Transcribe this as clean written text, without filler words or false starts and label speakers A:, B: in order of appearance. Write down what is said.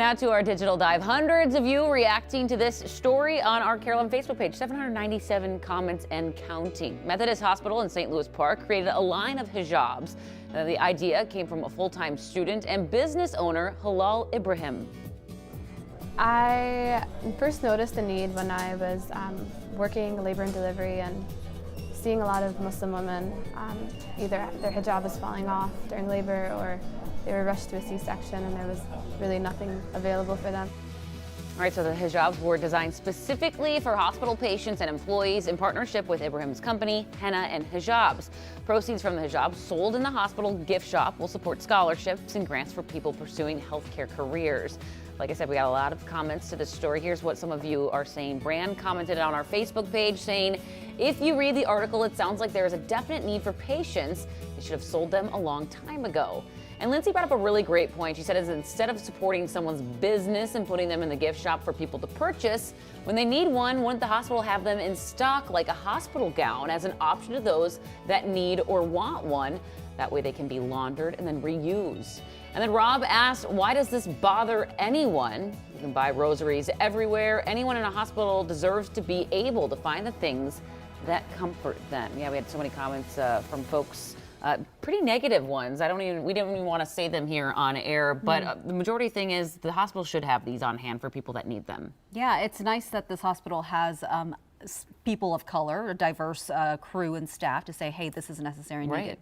A: Now to our digital dive. Hundreds of you reacting to this story on our Carolyn Facebook page. 797 comments and counting. Methodist Hospital in St. Louis Park created a line of hijabs. The idea came from a full-time student and business owner, Halal Ibrahim.
B: I first noticed the need when I was working labor and delivery and seeing a lot of Muslim women, either their hijab was falling off during labor or they were rushed to a C-section and there was really nothing available for them.
A: All right, so the hijabs were designed specifically for hospital patients and employees in partnership with Ibrahim's company, Henna and Hijabs. Proceeds from the hijabs sold in the hospital gift shop will support scholarships and grants for people pursuing healthcare careers. Like I said, we got a lot of comments to this story. Here's what some of you are saying. Brand commented on our Facebook page saying, if you read the article, it sounds like there is a definite need for patients. They should have sold them a long time ago. And Lindsay brought up a really great point. She said, instead of supporting someone's business and putting them in the gift shop for people to purchase, when they need one, wouldn't the hospital have them in stock like a hospital gown as an option to those that need or want one? That way they can be laundered and then reused. And then Rob asked, why does this bother anyone? You can buy rosaries everywhere. Anyone in a hospital deserves to be able to find the things that comfort them. Yeah, we had so many comments from folks. Pretty negative ones. We don't even want to say them here on air, but the majority thing is the hospital should have these on hand for people that need them.
C: Yeah, it's nice that this hospital has people of color, a diverse crew and staff to say, hey, this is necessary and needed.